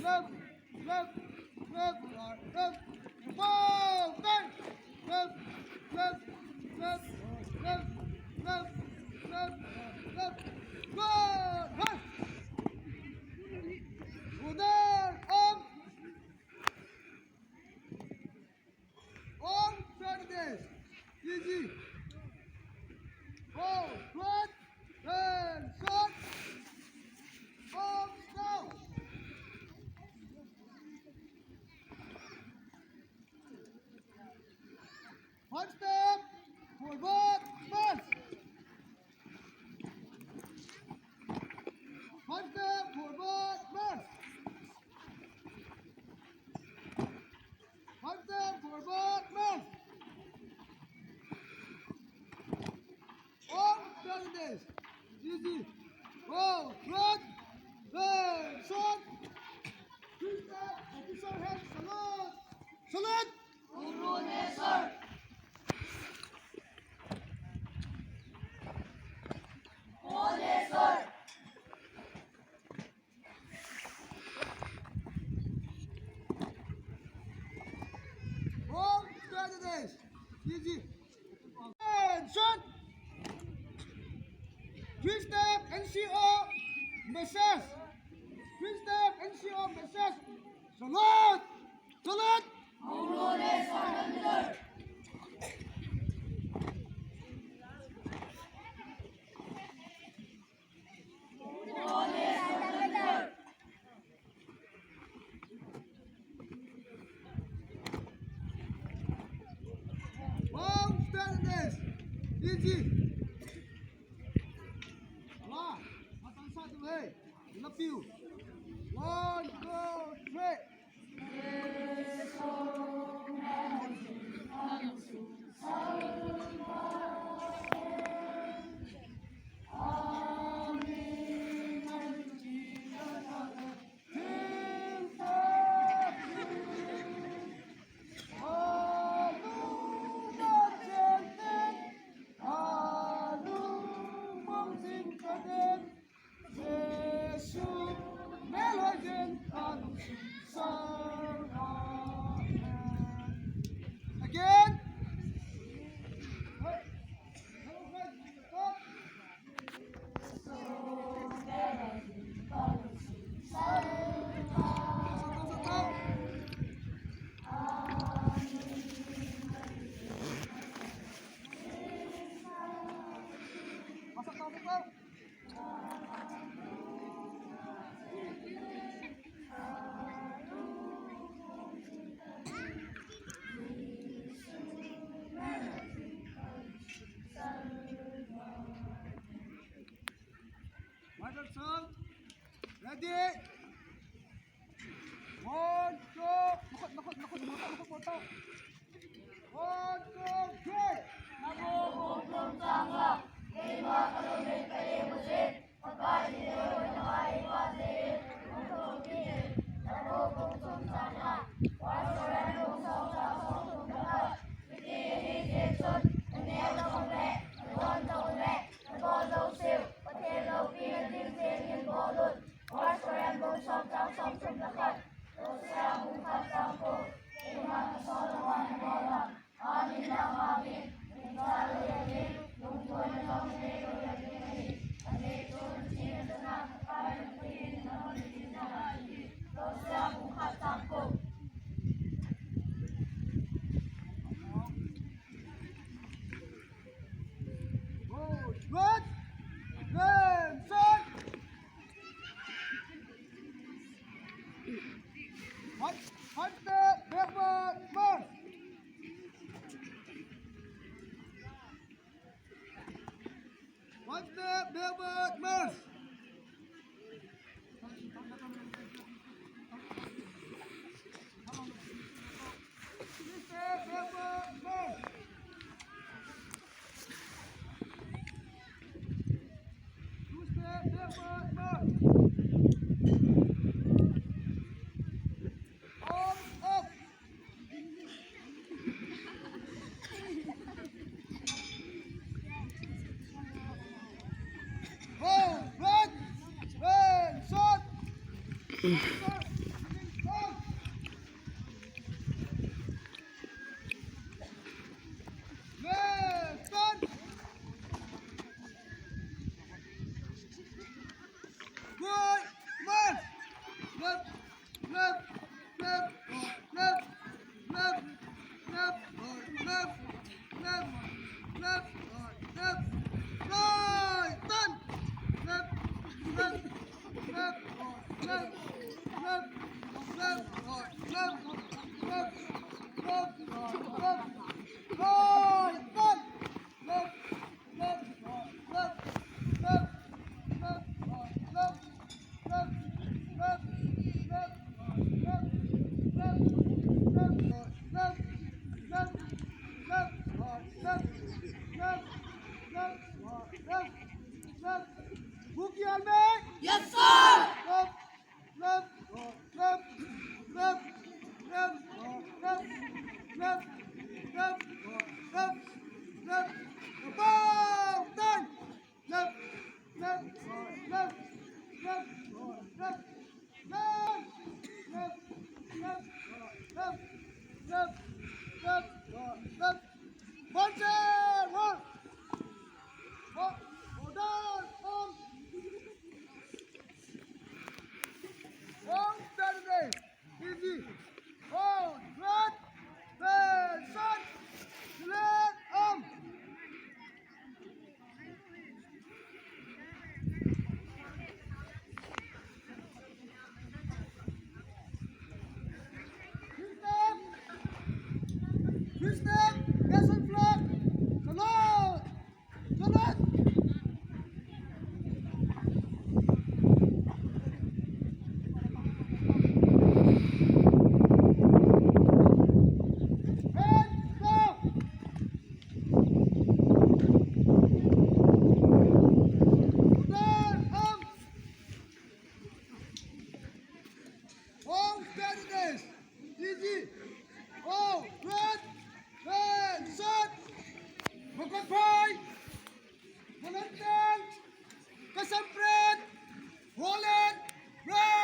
left, left, left, right, left, ball, back, left, left, left, left, left, left, left, ball, right. Order, on, Fernandez, easy, ball, right, and shot, off, now. One step, forward, march. One step, forward, march. One step, forward, march. On, Fernandez, easy, ball, right, and shot. Two step, officer head, salute. Salute. Ball, Fernandez, easy. And shot. Three step, NCO, message. Three step, NCO, message. Salute. Salute. Ball, Fernandez, easy. Allah, matang satu, hey. Love you. One, two, three. Again. Masuk tahu. Motherson, ready? One, two, makot. One, two, three. Good. Then shot. One step, backward, march. One step, backward, march. Three step, backward, march. Two step, backward, march. Arms up. Roll, run, shot. left, left, left, left, left, left, left, left, left, right, turn, left, left, left, left, left, left, left, left, left, left, right, turn, left, left, left, left, left, left, left, left, left, left, left, left, left, left, left, left, left, left, left. Bookie helmet. Yes, sir. Left, left, left, left, left, left, left, left, left, left. Above, turn. Left, left, left, left, left, left, left, left, left, left, left, left. Buncher, one. Hold on, on. One, Saturday. Easy. Hold, right, left, shot, left, arm. Two step, yes on flat. Salute. Salute. Head, go. Down, arm. Hold steadiness. Easy. Oh, red, red, shot. Magpapay. Malantang. Kasampret. Hold it. Red.